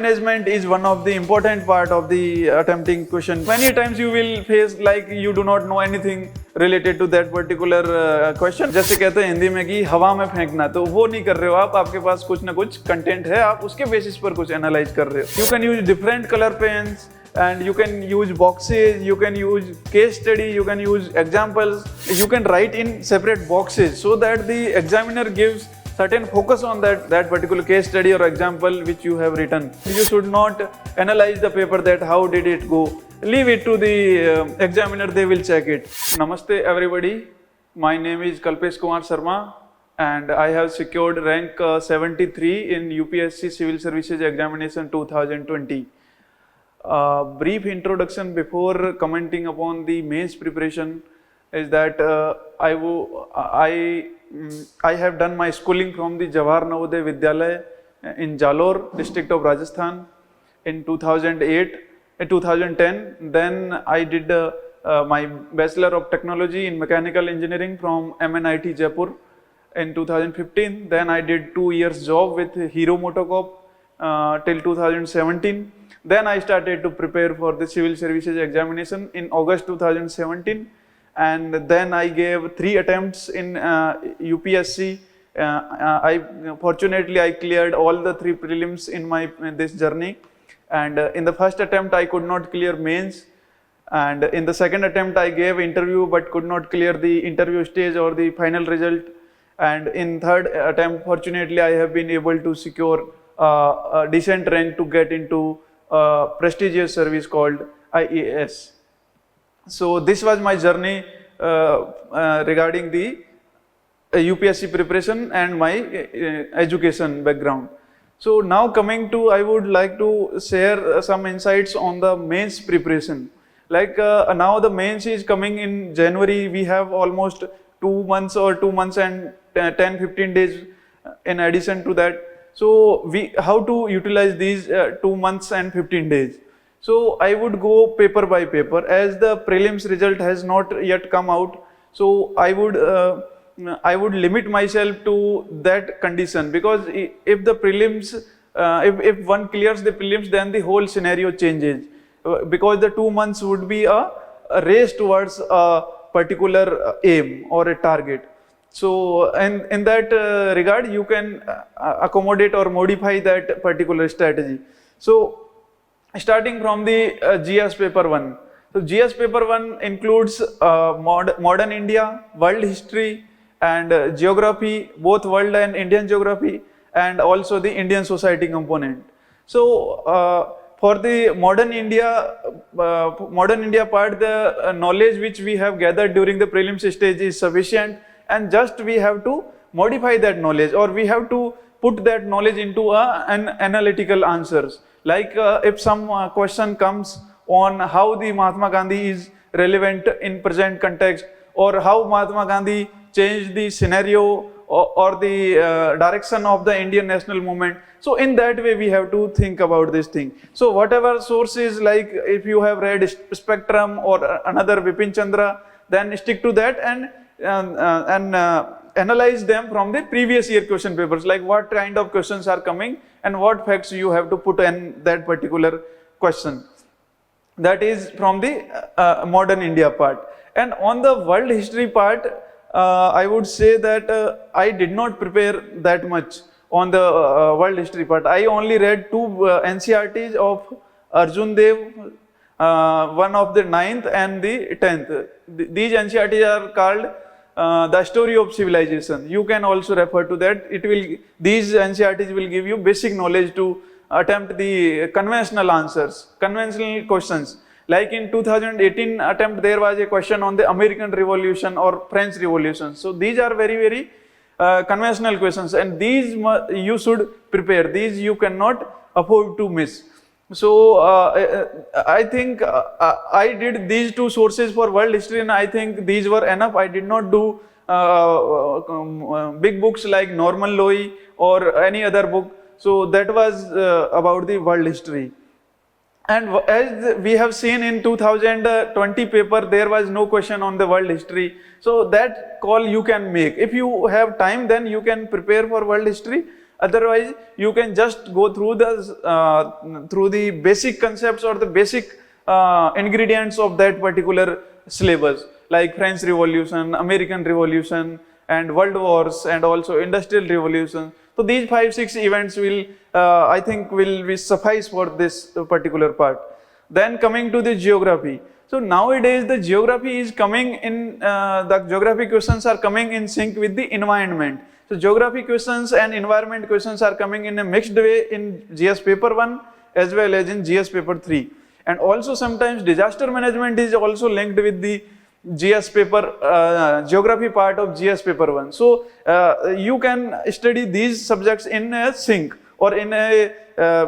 management is one of the important part of the attempting question. Many times you will face like you do not know anything related to that particular question. जैसे कहते हैं हिंदी में कि हवा में फेंकना, तो वो नहीं कर रहे हो आप, आपके पास कुछ ना कुछ कंटेंट है, आप उसके बेसिस पर कुछ एनालाइज कर रहे हो. You can use different color pens and you can use boxes, you can use case study, you can use examples, you can write in separate boxes so that the examiner gives certain focus on that particular case study or example which you have written. You should not analyze the paper that how did it go. Leave it to the examiner, they will check it. Namaste everybody. My name is Kalpesh Kumar Sharma and I have secured rank 73 in UPSC Civil Services Examination 2020. Brief introduction before commenting upon the mains preparation is that I have done my schooling from the Jawahar Navodaya Vidyalaya in Jalore district of Rajasthan in 2010. Then I did my Bachelor of Technology in Mechanical Engineering from MNIT Jaipur in 2015. Then I did 2 years job with Hero MotoCorp till 2017. Then I started to prepare for the Civil Services Examination in August 2017. And then I gave 3 attempts in UPSC. Fortunately I cleared all the 3 prelims in this journey. And in the first attempt I could not clear mains. And in the second attempt I gave interview but could not clear the interview stage or the final result. And in third attempt, fortunately I have been able to secure a decent rank to get into a prestigious service called IAS. So this was my journey regarding the UPSC preparation and my education background. So now coming to, I would like to share some insights on the mains preparation. Like now the mains is coming in January. We have almost 2 months or 2 months and 10-15 days in addition to that. So how to utilize these 2 months and 15 days. So I would go paper by paper as the prelims result has not yet come out. So I would limit myself to that condition, because if the prelims, if one clears the prelims, then the whole scenario changes, because the 2 months would be a race towards a particular aim or a target. So in that regard you can accommodate or modify that particular strategy. So starting from the GS paper 1. So GS paper 1 includes modern India, world history and geography, both world and Indian geography, and also the Indian society component. So for the modern India part, the knowledge which we have gathered during the prelims stage is sufficient, and just we have to modify that knowledge, or we have to put that knowledge into an analytical answers. Like if some question comes on how the Mahatma Gandhi is relevant in present context, or how Mahatma Gandhi changed the scenario or the direction of the Indian national movement. So in that way we have to think about this thing. So whatever sources, like if you have read Spectrum or another Bipin Chandra, then stick to that and analyze them from the previous year question papers, like what kind of questions are coming and what facts you have to put in that particular question. That is from the modern India part. And on the world history part, I would say that I did not prepare that much on the world history part. I only read 2 NCRTs of Arjun Dev, one of the 9th and the 10th. These NCRTs are called The Story of Civilization. You can also refer to that. These NCRTs will give you basic knowledge to attempt the conventional answers, conventional questions. Like in 2018 attempt, there was a question on the American Revolution or French Revolution. So these are very, very conventional questions, and these you should prepare. These you cannot afford to miss. So I think I did these 2 sources for world history, and I think these were enough. I did not do big books like Norman Lowy or any other book. So that was about the world history. And as we have seen in 2020 paper, there was no question on the world history. So that call you can make. If you have time, then you can prepare for world history. Otherwise, you can just go through the basic concepts or the basic ingredients of that particular syllabus, like French Revolution, American Revolution, and World Wars, and also Industrial Revolution. So these 5-6 events will, I think, will be suffice for this particular part. Then coming to the geography. So nowadays the geography is coming in, the geography questions are coming in sync with the environment. So geography questions and environment questions are coming in a mixed way in GS paper 1 as well as in GS paper 3. And also sometimes disaster management is also linked with the GS paper, geography part of GS paper 1. So you can study these subjects in a sync or in a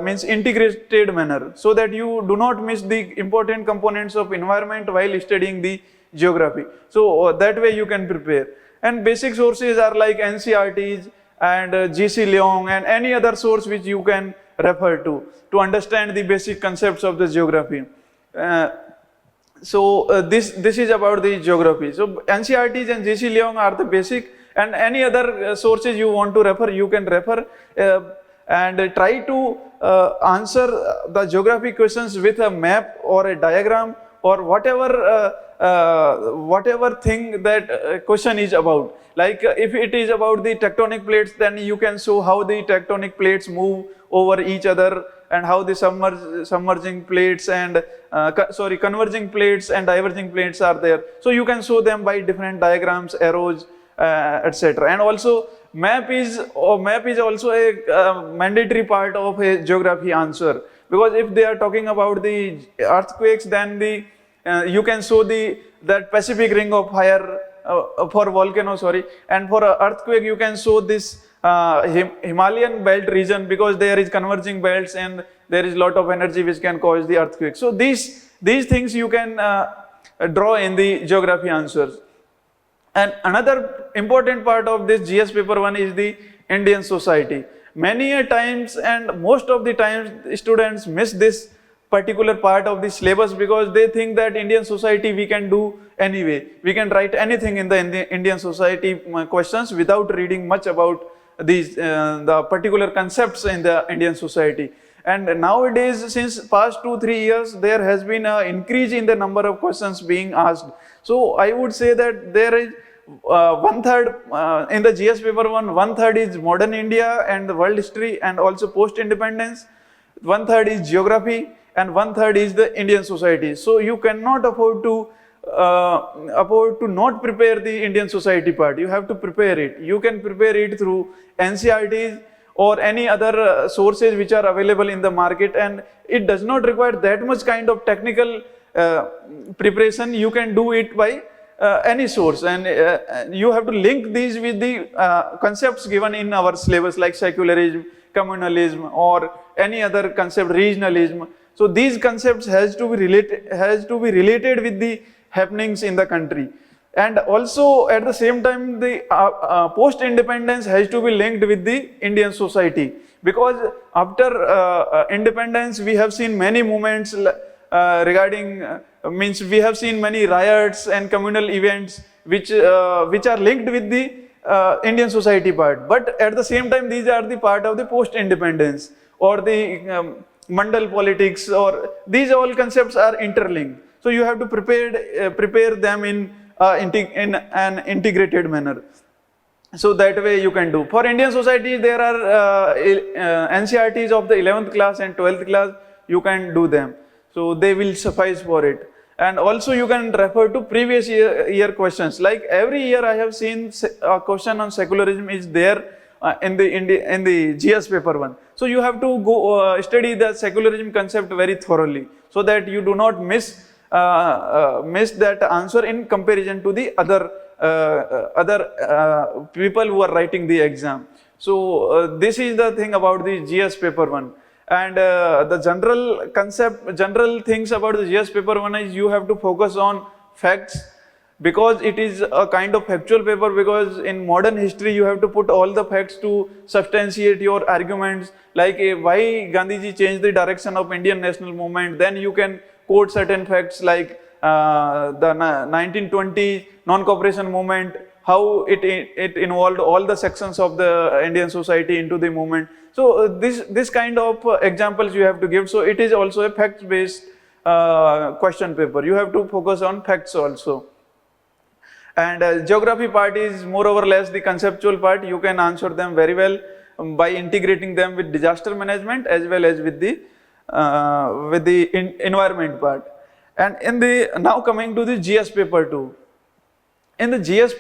means integrated manner, so that you do not miss the important components of environment while studying the geography. So that way you can prepare. And basic sources are like NCERTs and GC Leong and any other source which you can refer to understand the basic concepts of the geography. This is about the geography. So NCERTs and GC Leong are the basic, and any other sources you want to refer, you can refer and try to answer the geography questions with a map or a diagram or whatever whatever thing that question is about. Like if it is about the tectonic plates, then you can show how the tectonic plates move over each other and how the submerging plates and converging plates and diverging plates are there. So you can show them by different diagrams, arrows, etc. And also map is also a mandatory part of a geography answer, because if they are talking about the earthquakes, then the you can show that Pacific Ring of Fire for volcano, and for earthquake you can show this Himalayan belt region, because there is converging belts and there is lot of energy which can cause the earthquake. So these things you can draw in the geography answers. And another important part of this GS paper 1 is the Indian society. Many a times and most of the times students miss this particular part of the syllabus, because they think that Indian society we can do anyway. We can write anything in the Indian society questions without reading much about these the particular concepts in the Indian society. And nowadays, since past 2-3 years, there has been an increase in the number of questions being asked. So I would say that there is 1/3 in the GS paper 1, 1/3 is modern India and the world history and also post-independence, 1/3 is geography, and 1/3 is the Indian society. So you cannot afford to not prepare the Indian society part. You have to prepare it. You can prepare it through NCERTs or any other sources which are available in the market, and it does not require that much kind of technical preparation. You can do it by any source, and you have to link these with the concepts given in our syllabus, like secularism, communalism, or any other concept, regionalism. So these concepts has to be related with the happenings in the country. And also at the same time, the post-independence has to be linked with the Indian society, because after independence we have seen many movements regarding we have seen many riots and communal events which are linked with the Indian society part. But at the same time, these are the part of the post-independence or the mandal politics, or these all concepts are interlinked. So you have to prepare them in an integrated manner. So that way you can do. For Indian society, there are NCERTs of the 11th class and 12th class. You can do them. So they will suffice for it. And also you can refer to previous year questions. Like every year I have seen a question on secularism is there in the GS paper 1. So you have to go study the secularism concept very thoroughly, so that you do not miss that answer in comparison to the other people who are writing the exam. So this is the thing about the GS paper 1. And the general things about the GS paper 1 is you have to focus on facts, because it is a kind of factual paper, because in modern history you have to put all the facts to substantiate your arguments, like why Gandhiji changed the direction of Indian national movement. Then you can quote certain facts like the 1920 non-cooperation movement, how it involved all the sections of the Indian society into the movement. So this kind of examples you have to give. So it is also a fact based question paper. You have to focus on facts also. And geography part is more or less the conceptual part. You can answer them very well by integrating them with disaster management as well as with the environment part. And in the now coming to the GS paper 2. In the GS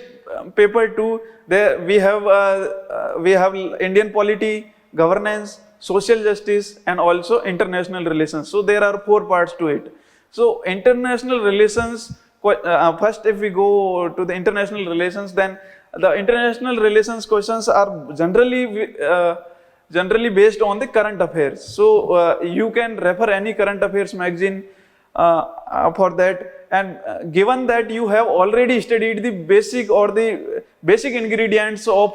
paper 2, there we have Indian polity, governance, social justice, and also international relations. So there are 4 parts to it. So international relations, first if we go to the international relations, then the international relations questions are generally based on the current affairs. So you can refer any current affairs magazine for that. And given that you have already studied the basic or the basic ingredients of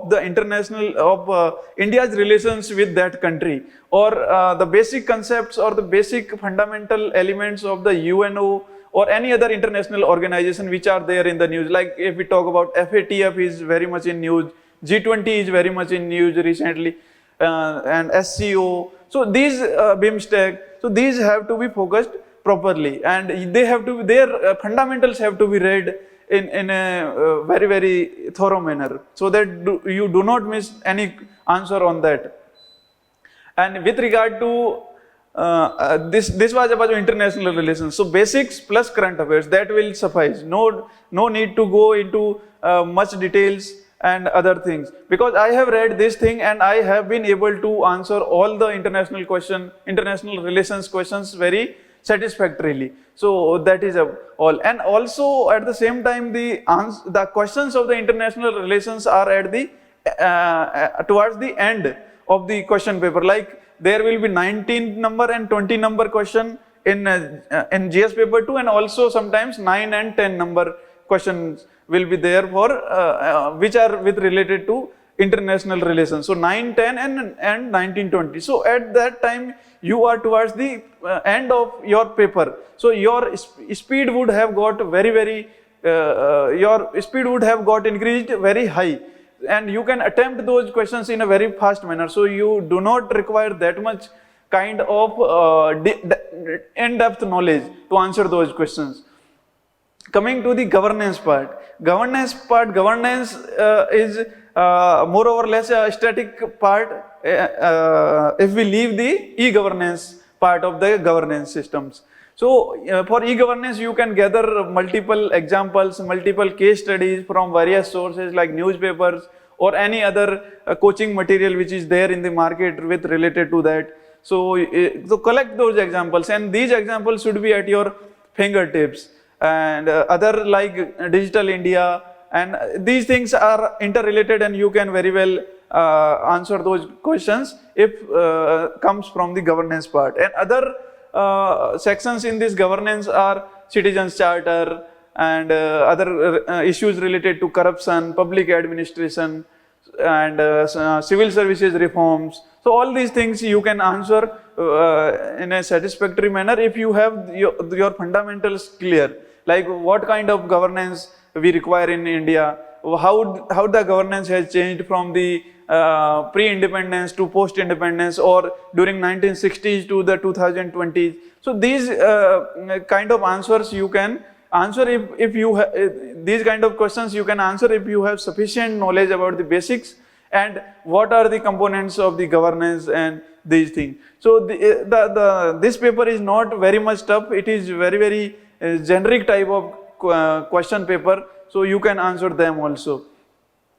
the international of India's relations with that country, or the basic concepts or the basic fundamental elements of the UNO or any other international organization which are there in the news, like if we talk about FATF is very much in news, G20 is very much in news recently, and SCO. So these BIMSTEC, so these have to be focused properly, and they have to, their fundamentals have to be read in a very, very thorough manner, so that you do not miss any answer on that. And with regard to this was about international relations. So basics plus current affairs, that will suffice. No need to go into much details and other things, because I have read this thing and I have been able to answer all the international relations questions very satisfactorily. So that is all. And also at the same time, the questions of the international relations are at the towards the end of the question paper. Like there will be 19 number and 20 number question in GS paper 2, and also sometimes 9 and 10 number questions will be there for which are related to international relations. So 9, 10 and 19, 20. So at that time you are towards the end of your paper. So your speed would have got your speed would have got increased very high, and you can attempt those questions in a very fast manner. So you do not require that much kind of in-depth knowledge to answer those questions. Coming to the governance part, governance is more or less a static part if we leave the e-governance part of the governance systems. So for e-governance, you can gather multiple examples, multiple case studies from various sources like newspapers or any other coaching material which is there in the market with related to that. So collect those examples, and these examples should be at your fingertips. And other like Digital India, and these things are interrelated, and you can very well answer those questions if comes from the governance part. And other sections in this governance are Citizens Charter and other issues related to corruption, public administration, and civil services reforms. So all these things you can answer in a satisfactory manner if you have your fundamentals clear, like what kind of governance we require in India, how the governance has changed from the pre-independence to post-independence, or during 1960s to the 2020s. So these kind of answers you can answer if you have these kind of questions you can answer if you have sufficient knowledge about the basics and what are the components of the governance and these things. So this paper is not very much tough. It is very generic type of question paper, so you can answer them also.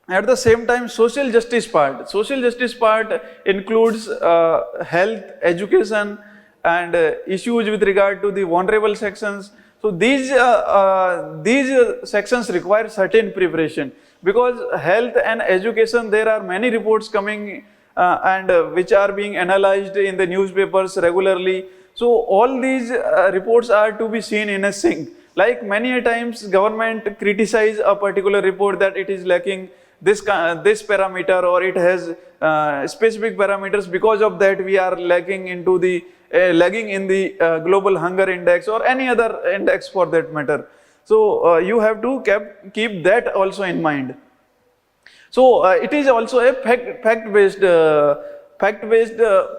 At the same time, social justice part includes health, education, and issues with regard to the vulnerable sections. So these sections require certain preparation, because health and education, there are many reports coming and which are being analyzed in the newspapers regularly. So all these reports are to be seen in a sync. Like many a times government criticize a particular report that it is lacking this parameter, or it has specific parameters. Because of that we are lagging in the global hunger index or any other index for that matter. So you have to keep that also in mind. So it is also a fact-based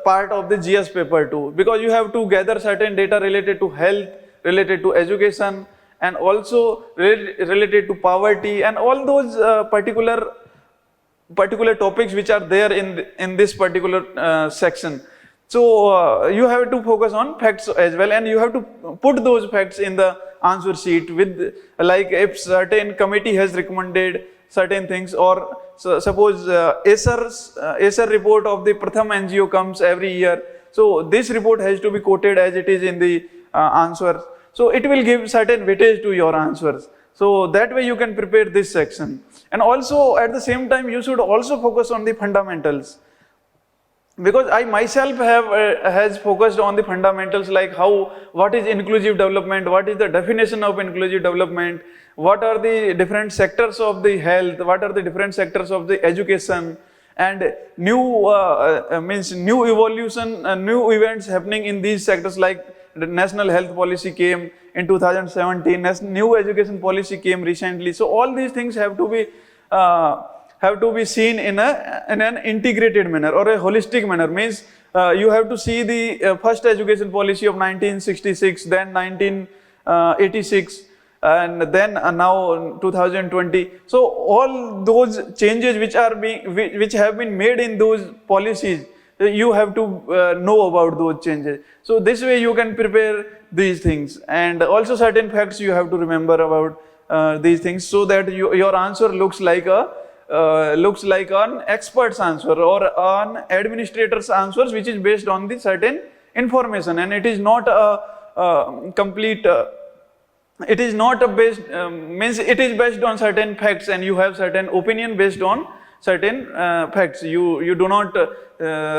part of the GS paper too, because you have to gather certain data related to health, related to education, and also related to poverty, and all those particular topics which are there in this particular section. So you have to focus on facts as well, and you have to put those facts in the answer sheet with, like, if certain committee has recommended certain things, or suppose Acer report of the Pratham NGO comes every year. So this report has to be quoted as it is in the answer. So it will give certain weightage to your answers. So that way you can prepare this section. And also at the same time you should also focus on the fundamentals. Because I myself has focused on the fundamentals, like what is inclusive development, what is the definition of inclusive development, what are the different sectors of the health, what are the different sectors of the education, and new evolution, new events happening in these sectors, like the National Health Policy came in 2017, new education policy came recently. So all these things have to be seen in an integrated manner or a holistic manner. Means you have to see the first education policy of 1966, then 1986, and then now 2020. So all those changes which have been made in those policies, you have to know about those changes. So this way you can prepare these things, and also certain facts you have to remember about these things, so that your answer looks like an expert's answer or an administrator's answers, which is based on the certain information, and it is not a complete. It is not a based means it is based on certain facts, and you have certain opinion based on certain facts. You do not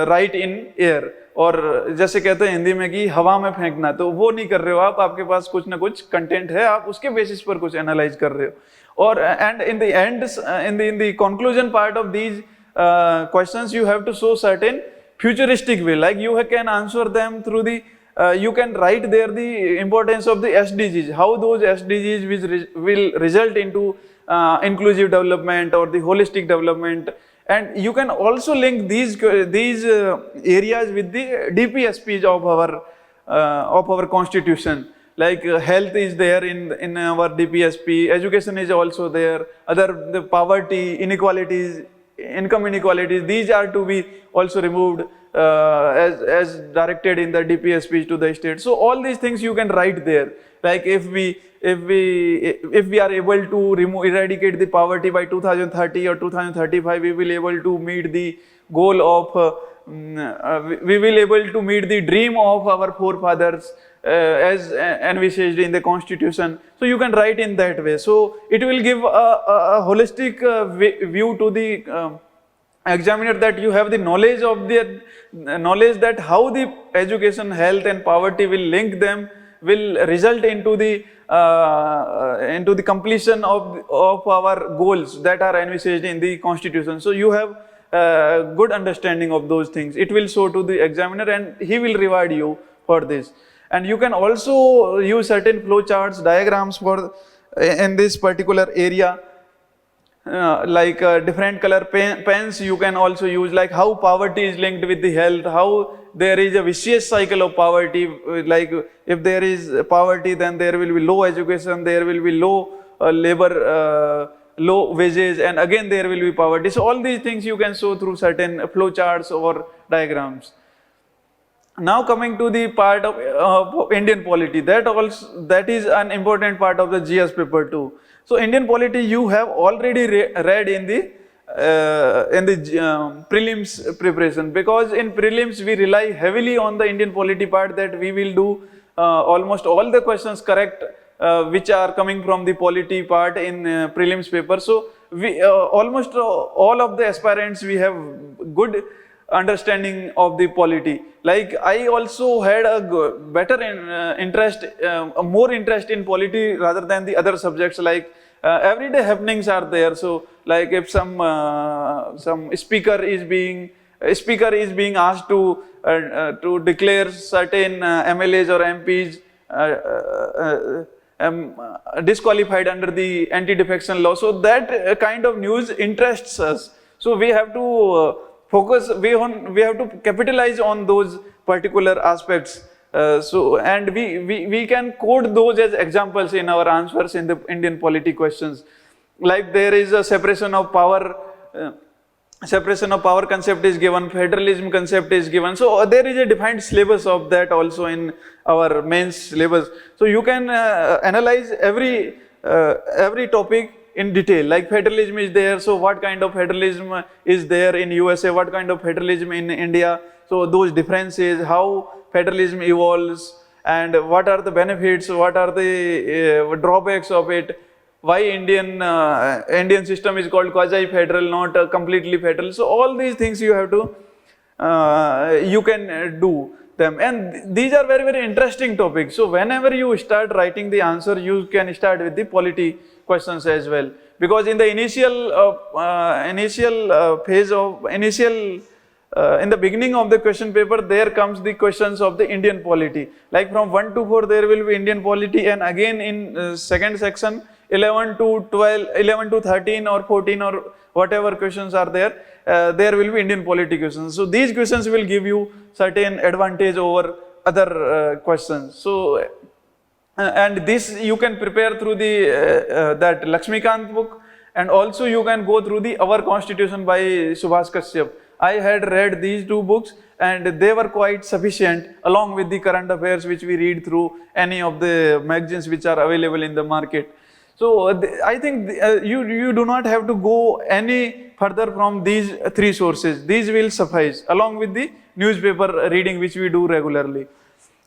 write in air, और जैसे कहते हैं हिंदी में कि हवा में फेंकना, तो वो नहीं कर रहे हो आप. आपके पास कुछ ना कुछ कंटेंट है, आप उसके बेसिस पर कुछ एनालाइज कर रहे हो. Or and in the end, in the conclusion part of these questions, you have to show certain futuristic way, like you can answer them through the you can write there the importance of the SDGs, how those SDGs will result into inclusive development or the holistic development. And you can also link these areas with the DPSPs of our constitution. Like health is there in our DPSP, education is also there, the poverty, inequalities, income inequalities, these are to be also removed as directed in the DPSP to the state. So all these things you can write there. Like if we are able to eradicate the poverty by 2030 or 2035, we will able to meet the goal of we will able to meet the dream of our forefathers as envisaged in the constitution. So you can write in that way. So it will give a holistic view to the examiner, that you have the knowledge that how the education, health and poverty will link them, will result into the completion of our goals that are envisaged in the constitution. So you have good understanding of those things. It will show to the examiner, and he will reward you for this. And you can also use certain flow charts, diagrams for in this particular area, like different color pens you can also use, like how poverty is linked with the health, how there is a vicious cycle of poverty. Like if there is poverty, then there will be low education, there will be low labor, low wages, and again there will be poverty. So all these things you can show through certain flow charts or diagrams. Now coming to the part of Indian polity, that is an important part of the GS paper too. So Indian polity you have already read in the prelims preparation, because in prelims we rely heavily on the Indian polity part, that we will do almost all the questions correct which are coming from the polity part in prelims paper. So we almost all of the aspirants, we have good understanding of the polity. Like I also had a better interest, more interest in polity rather than the other subjects. Like everyday happenings are there. So like if some speaker is being asked to declare certain MLAs or MPs disqualified under the anti-defection law. So that kind of news interests us. So we have to focus, we have to capitalize on those particular aspects. And we can quote those as examples in our answers in the Indian polity questions. Like there is a separation of power concept is given, federalism concept is given. So there is a defined syllabus of that also in our main syllabus. So you can analyze every topic in detail. Like federalism is there, so what kind of federalism is there in USA, what kind of federalism in India, so those differences, how federalism evolves, and what are the benefits, what are the drawbacks of it, why Indian system is called quasi-federal, not completely federal. So all these things you have to, you can do them, and these are very, very interesting topics. So whenever you start writing the answer, you can start with the polity questions as well, because in the initial phase of in the beginning of the question paper, there comes the questions of the Indian polity. Like from 1 to 4 there will be Indian polity, and again in second section 11 to 12, 11 to 13 or 14 or whatever questions are there, there will be Indian polity questions. So these questions will give you certain advantage over other questions. So and this you can prepare through the that Lakshmikant book, and also you can go through the Our Constitution by Subhas Kashyap. I had read these two books and they were quite sufficient, along with the current affairs which we read through any of the magazines which are available in the market. So I think you do not have to go any further from these three sources. These will suffice, along with the newspaper reading which we do regularly.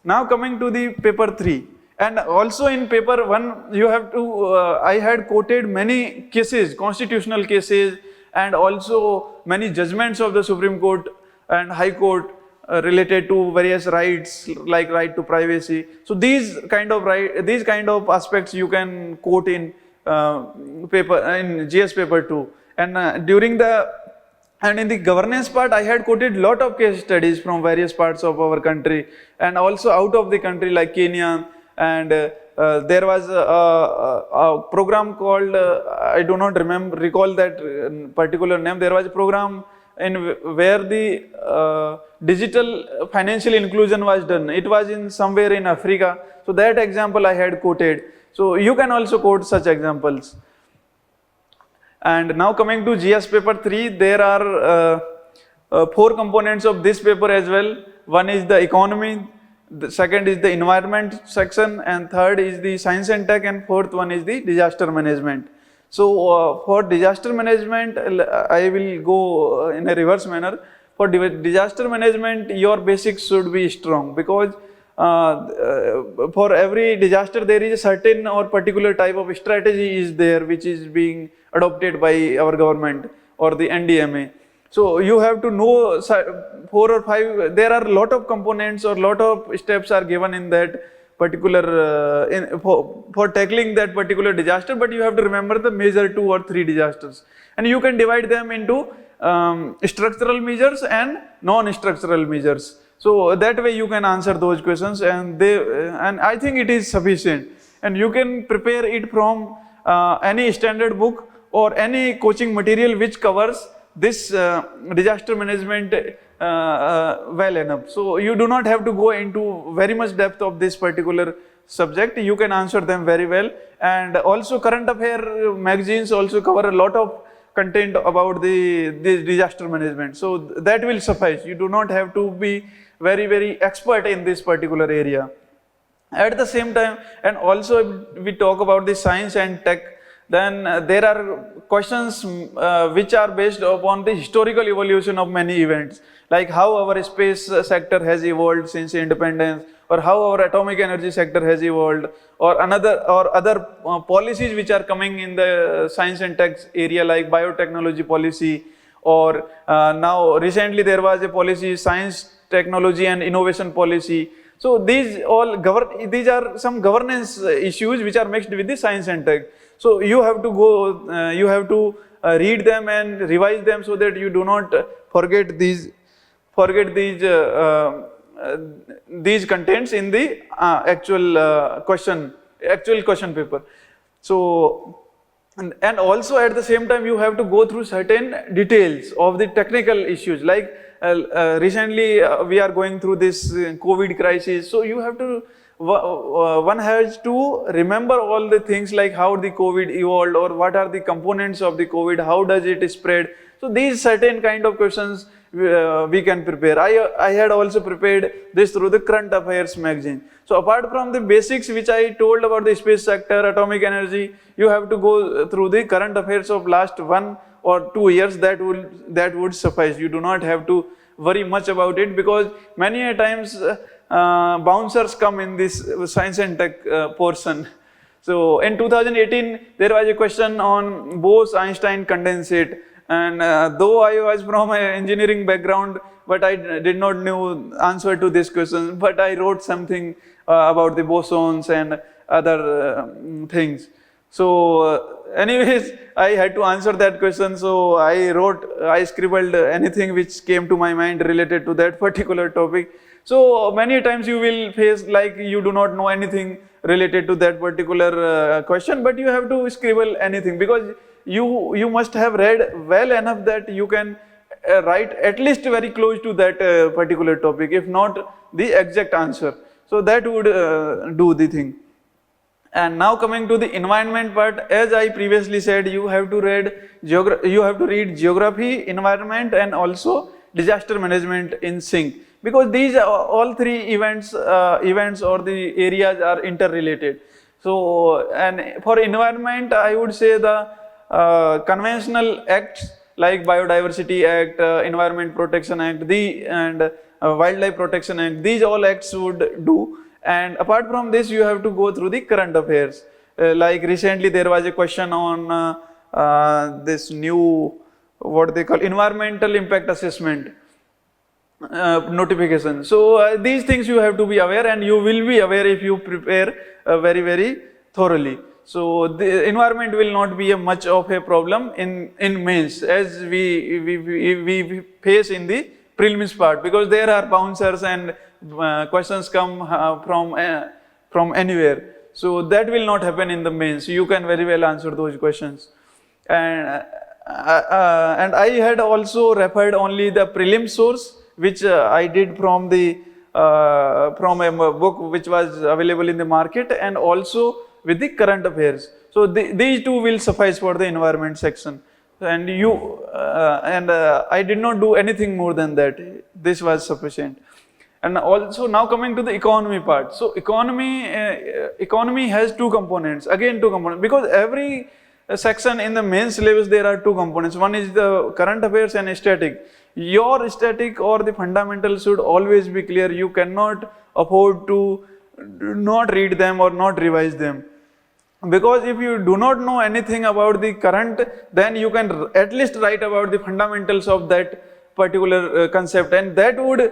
Now coming to the paper 3. And also in paper 1, you have to, I had quoted many cases, constitutional cases, and also many judgments of the Supreme Court and High Court related to various rights, like right to privacy. So these kind of aspects you can quote in GS paper 2. And and in the governance part, I had quoted lot of case studies from various parts of our country and also out of the country, like Kenya. And there was a program called, I do not recall that particular name. There was a program where the digital financial inclusion was done. It was in somewhere in Africa. So that example I had quoted. So you can also quote such examples. And now coming to GS paper 3, there are 4 components of this paper as well. One is the economy, the second is the environment section, and third is the science and tech, and fourth one is the disaster management. So for disaster management, I will go in a reverse manner. For disaster management, your basics should be strong, because for every disaster there is a certain or particular type of strategy is there which is being adopted by our government or the NDMA. So you have to know 4 or 5, there are a lot of components or lot of steps are given in that particular, for tackling that particular disaster, but you have to remember the major 2 or 3 disasters. And you can divide them into structural measures and non-structural measures. So that way you can answer those questions, and I think it is sufficient. And you can prepare it from any standard book or any coaching material which covers this disaster management well enough. So you do not have to go into very much depth of this particular subject. You can answer them very well. And also current affair magazines also cover a lot of content about the disaster management. So that will suffice. You do not have to be very, very expert in this particular area. At the same time, and also if we talk about the science and tech, then there are questions which are based upon the historical evolution of many events, like how our space sector has evolved since independence, or how our atomic energy sector has evolved, or other policies which are coming in the science and tech area, like biotechnology policy, or now recently there was a policy, science, technology and innovation policy. So these are some governance issues which are mixed with the science and tech. So you have to go, you have to read them and revise them so that you do not forget these contents in the actual question actual question paper. So, and also at the same time you have to go through certain details of the technical issues, like recently we are going through this COVID crisis, so you have to one has to remember all the things like how the COVID evolved, or what are the components of the COVID, how does it spread. So these certain kind of questions we can prepare. I had also prepared this through the Current Affairs magazine. So apart from the basics which I told about the space sector, atomic energy, you have to go through the current affairs of last 1 or 2 years. That would suffice. You do not have to worry much about it, because many a times bouncers come in this science and tech portion. So in 2018 there was a question on Bose-Einstein condensate, and though I was from an engineering background, but I did not know answer to this question, but I wrote something about the bosons and other things. So anyways, I had to answer that question, so I scribbled anything which came to my mind related to that particular topic. So many times you will face like you do not know anything related to that particular question, but you have to scribble anything, because you must have read well enough that you can write at least very close to that particular topic, if not the exact answer. So that would do the thing. And now coming to the environment part, as I previously said, you have to read geography, environment, and also disaster management in sync, because these are all three events or the areas are interrelated. So, and for environment, I would say the conventional acts like Biodiversity Act, Environment Protection Act, and Wildlife Protection Act, these all acts would do. And apart from this, you have to go through the current affairs. Like recently there was a question on this new, what they call, environmental impact assessment notification. So these things you have to be aware, and you will be aware if you prepare very, very thoroughly. So the environment will not be much of a problem in mains, as we face in the prelims part, because there are bouncers and questions come from anywhere. So that will not happen in the mains. You can very well answer those questions. And I had also referred only the prelim source, which I did from a book which was available in the market, and also with the current affairs. So these two will suffice for the environment section. And I did not do anything more than that. This was sufficient. And also now coming to the economy part. So economy has two components. Again, two components, because every section in the main syllabus there are two components. One is the current affairs and static. Your static or the fundamentals should always be clear. You cannot afford to not read them or not revise them. Because if you do not know anything about the current, then you can at least write about the fundamentals of that particular concept, and that would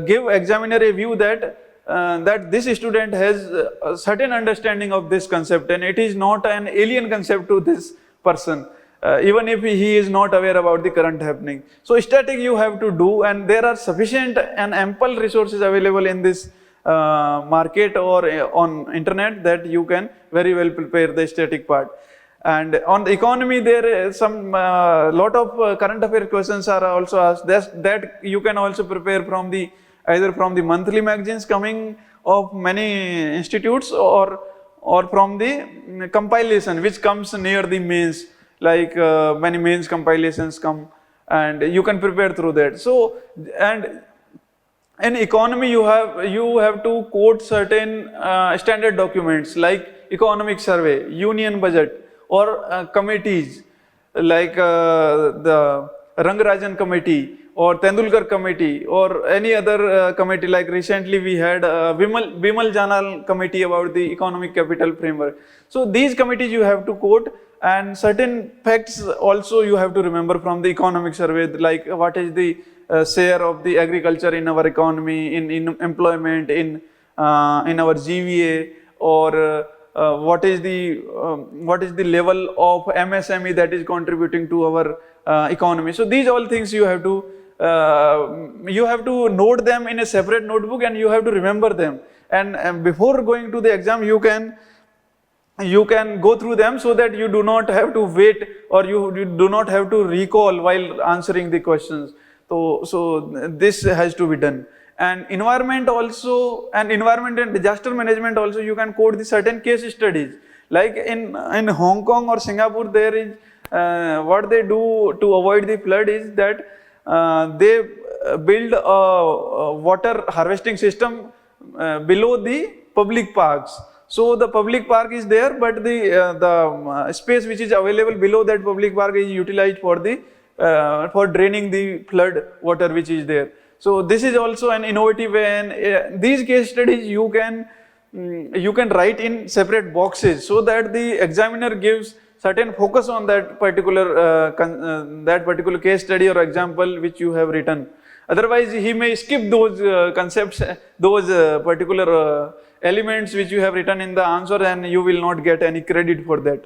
give examiner a view that that this student has a certain understanding of this concept, and it is not an alien concept to this person, even if he is not aware about the current happening. So static you have to do, and there are sufficient and ample resources available in this market or on internet that you can very well prepare the static part. And on the economy, there is some lot of current affair questions are also asked. That you can also prepare from the either from the monthly magazines coming of many institutes, or from the compilation which comes near the mains, like many mains compilations come, and you can prepare through that. So, and in economy you have to quote certain standard documents like economic survey, union budget, or committees like the Rangarajan committee or Tendulkar committee, or any other committee, like recently we had Bimal Janal committee about the economic capital framework. So these committees you have to quote, and certain facts also you have to remember from the economic survey, like what is the share of the agriculture in our economy, in employment, in our GVA, or what is the level of MSME that is contributing to our economy. So these all things you have to note them in a separate notebook, and you have to remember them. And before going to the exam, you can you can go through them so that you do not have to wait, or you do not have to recall while answering the questions. So this has to be done. And environment and disaster management also, you can code the certain case studies. Like in Hong Kong or Singapore, there is what they do to avoid the flood is that they build a water harvesting system below the public parks. So the public park is there, but the space which is available below that public park is utilized for the for draining the flood water which is there. So this is also an innovative way, and these case studies you can write in separate boxes so that the examiner gives certain focus on that particular case study or example which you have written. Otherwise, he may skip those concepts, those particular elements which you have written in the answer, and you will not get any credit for that.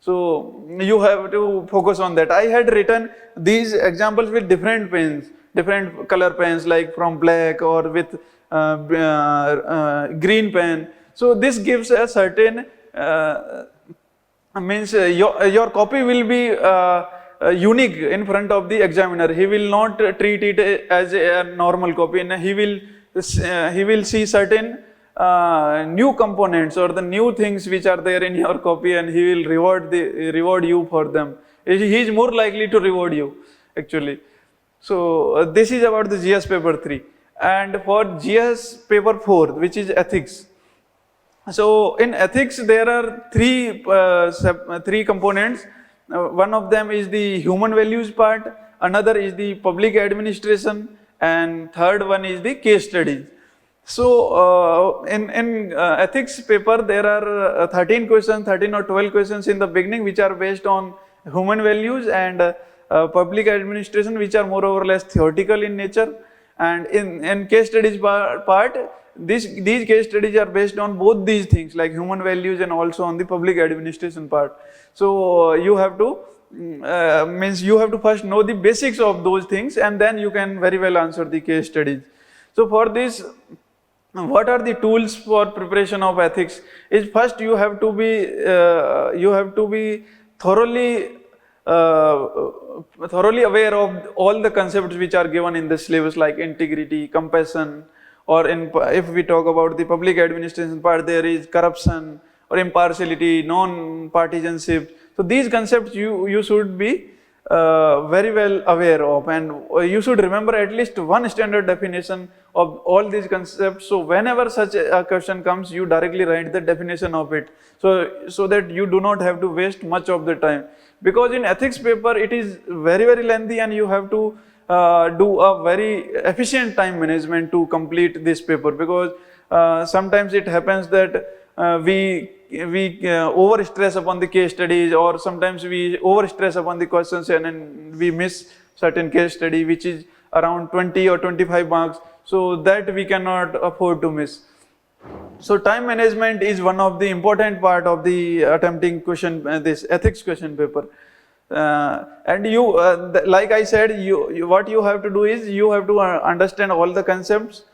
So you have to focus on that. I had written these examples with different pens, different color pens, like from black or with green pen. So this gives a certain means your copy will be unique in front of the examiner. He will not treat it as a normal copy, and he will see certain new components or the new things which are there in your copy, and he will reward you for them. He is more likely to reward you actually. So this is about the GS paper 3. And for GS paper 4, which is ethics. So in ethics there are three components. One of them is the human values part, another is the public administration, and third one is the case studies. So in ethics paper there are 13 or 12 questions in the beginning which are based on human values, and public administration which are more or less theoretical in nature. And in case studies part, these case studies are based on both these things, like human values and also on the public administration part. So you have to you have to first know the basics of those things, and then you can very well answer the case studies. So for this, what are the tools for preparation of ethics? Is first you have to be thoroughly aware of all the concepts which are given in the syllabus, like integrity, compassion, or if we talk about the public administration part, there is corruption or impartiality, non-partisanship. So these concepts you should be very well aware of, and you should remember at least one standard definition of all these concepts. So whenever such a question comes, you directly write the definition of it, so that you do not have to waste much of the time. Because in ethics paper it is very lengthy, and you have to do a very efficient time management to complete this paper. Because sometimes it happens that we over stress upon the case studies, or sometimes we over stress upon the questions, and then we miss certain case study which is around 20 or 25 marks. So that we cannot afford to miss. So time management is one of the important part of the attempting this ethics question paper. And you, like I said, what you have to do is you have to understand all the concepts,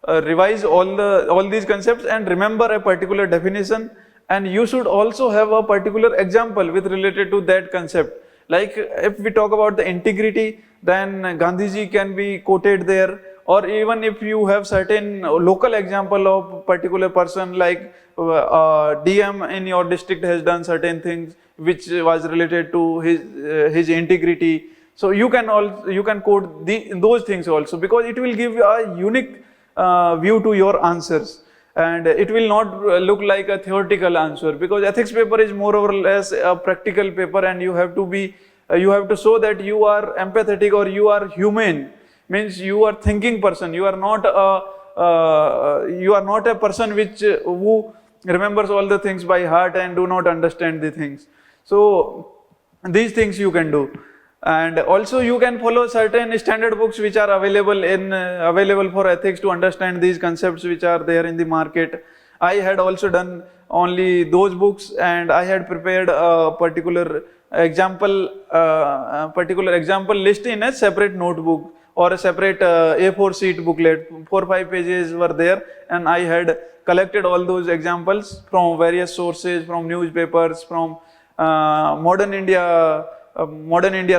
revise all these concepts and remember a particular definition, and you should also have a particular example with related to that concept. Like if we talk about the integrity, then Gandhiji can be quoted there, or even if you have certain local example of particular person, like DM in your district has done certain things which was related to his integrity. So you can quote those things also, because it will give you a unique view to your answers, and it will not look like a theoretical answer, because ethics paper is more or less a practical paper, and you have to show that you are empathetic or you are humane, means you are thinking person. You are not a person who remembers all the things by heart and do not understand the things. So these things you can do. And also you can follow certain standard books which are available for ethics to understand these concepts which are there in the market. I had also done only those books, and I had prepared a particular example list in a separate notebook or a separate A4 sheet booklet. 4-5 pages were there, and I had collected all those examples from various sources, from newspapers, from modern India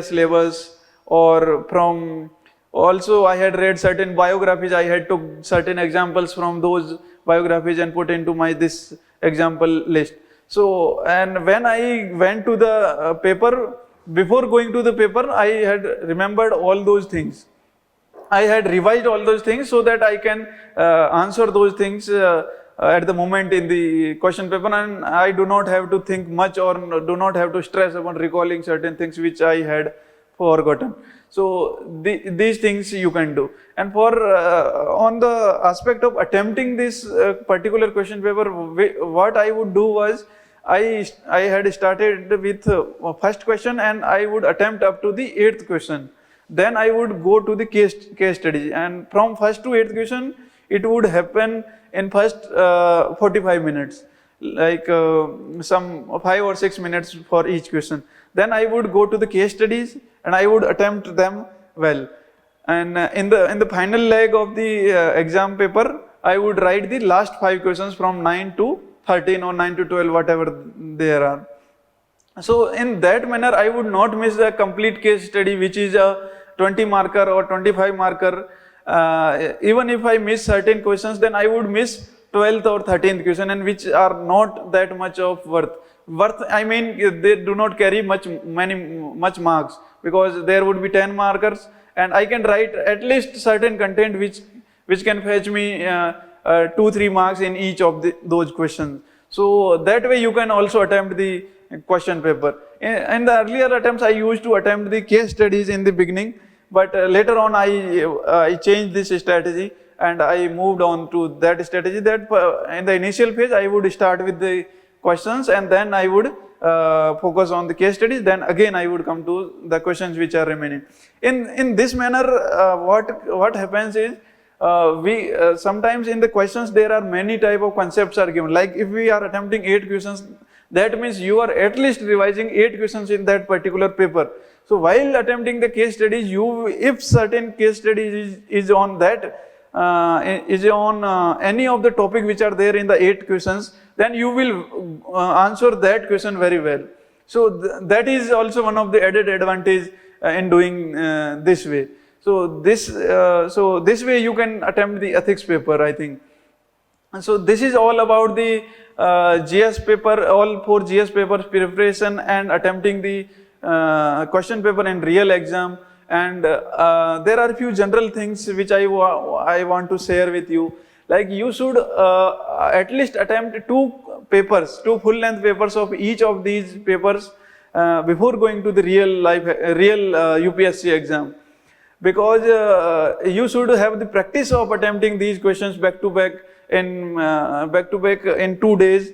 syllabus, or from, also I had read certain biographies. I had took certain examples from those biographies and put into my this example list. So, and when I went to the paper, before going to the paper, I had remembered all those things. I had revised all those things so that I can answer those things at the moment in the question paper, and I do not have to think much or do not have to stress about recalling certain things which I had forgotten. So these things you can do. And for on the aspect of attempting this particular question paper, what I would do was, I had started with first question, and I would attempt up to the 8th question. Then I would go to the case study, and from first to 8th question, it would happen in first 45 minutes, like some 5 or 6 minutes for each question. Then I would go to the case studies, and I would attempt them well. And in the final leg of the exam paper, I would write the last 5 questions from 9 to 13 or 9 to 12, whatever there are. So in that manner, I would not miss the complete case study, which is a 20 marker or 25 marker. Even if I miss certain questions, then I would miss 12th or 13th question, and which are not that much of worth. I mean, they do not carry much marks, because there would be 10 markers, and I can write at least certain content which can fetch me 2-3 marks in each of those questions. So that way you can also attempt the question paper. In the earlier attempts, I used to attempt the case studies in the beginning, but later on I changed this strategy, and I moved on to that strategy that in the initial phase I would start with the questions, and then I would focus on the case studies, then again I would come to the questions which are remaining. In this manner, what happens is, we sometimes in the questions there are many type of concepts are given. Like if we are attempting 8 questions, that means you are at least revising 8 questions in that particular paper. So while attempting the case studies, if certain case studies is on that, any of the topic which are there in the 8 questions, then you will answer that question very well. So that is also one of the added advantage in doing this way. So this way you can attempt the ethics paper, I think. And so this is all about the GS paper, all 4 GS papers preparation and attempting the question paper in real exam. And there are a few general things which I want to share with you. Like you should at least attempt 2 full-length papers of each of these papers before going to the real UPSC exam. Because you should have the practice of attempting these questions back to back in 2 days.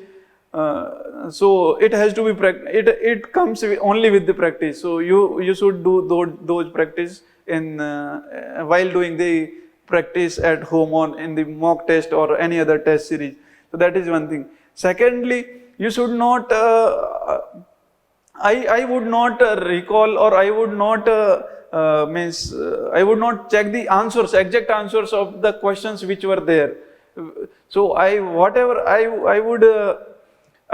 So it has to be it comes only with the practice. So you should do those practice in while doing the practice at home or in the mock test or any other test series. So that is one thing. Secondly, you should not. I would not recall, or I would not I would not check the exact answers of the questions which were there. So I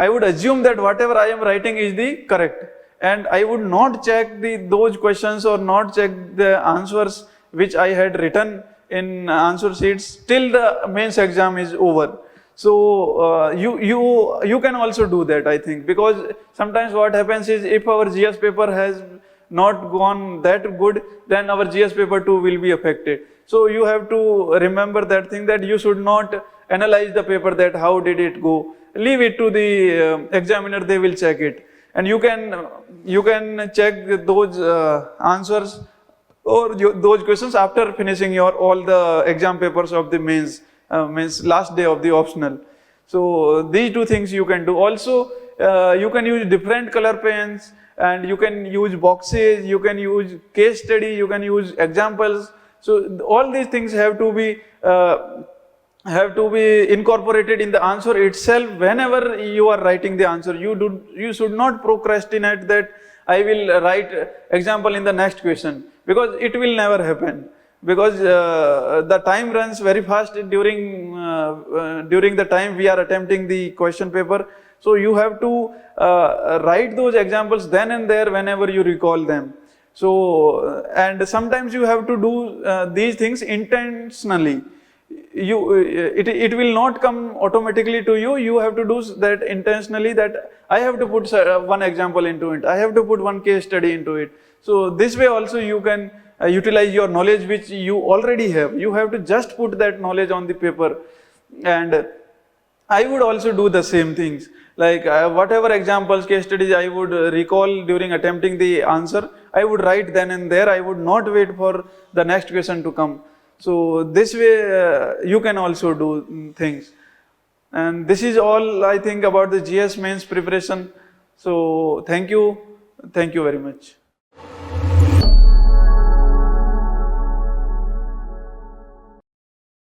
would assume that whatever I am writing is the correct, and I would not check those questions or not check the answers which I had written in answer sheets till the mains exam is over. So you can also do that, I think, because sometimes what happens is, if our GS paper has not gone that good, then our GS paper 2 will be affected. So you have to remember that thing, that you should not analyze the paper that how did it go. Leave it to the examiner, they will check it. And you can check those answers or those questions after finishing all the exam papers of the mains last day of the optional. So these 2 things you can do. Also, you can use different color pens, and you can use boxes, you can use case study, you can use examples. So all these things have to be incorporated in the answer itself. Whenever you are writing the answer, you should not procrastinate that I will write example in the next question, because it will never happen. because the time runs very fast during the time we are attempting the question paper. So you have to write those examples then and there whenever you recall them. So and sometimes you have to do these things intentionally. It will not come automatically to you. You have to do that intentionally, that I have to put one example into it, I have to put one case study into it. So this way also you can utilize your knowledge which you already have. You have to just put that knowledge on the paper. And I would also do the same things, like whatever examples, case studies I would recall during attempting the answer, I would write then and there. I would not wait for the next question to come. So this way you can also do things. And this is all I think about the GS mains preparation. So thank you very much.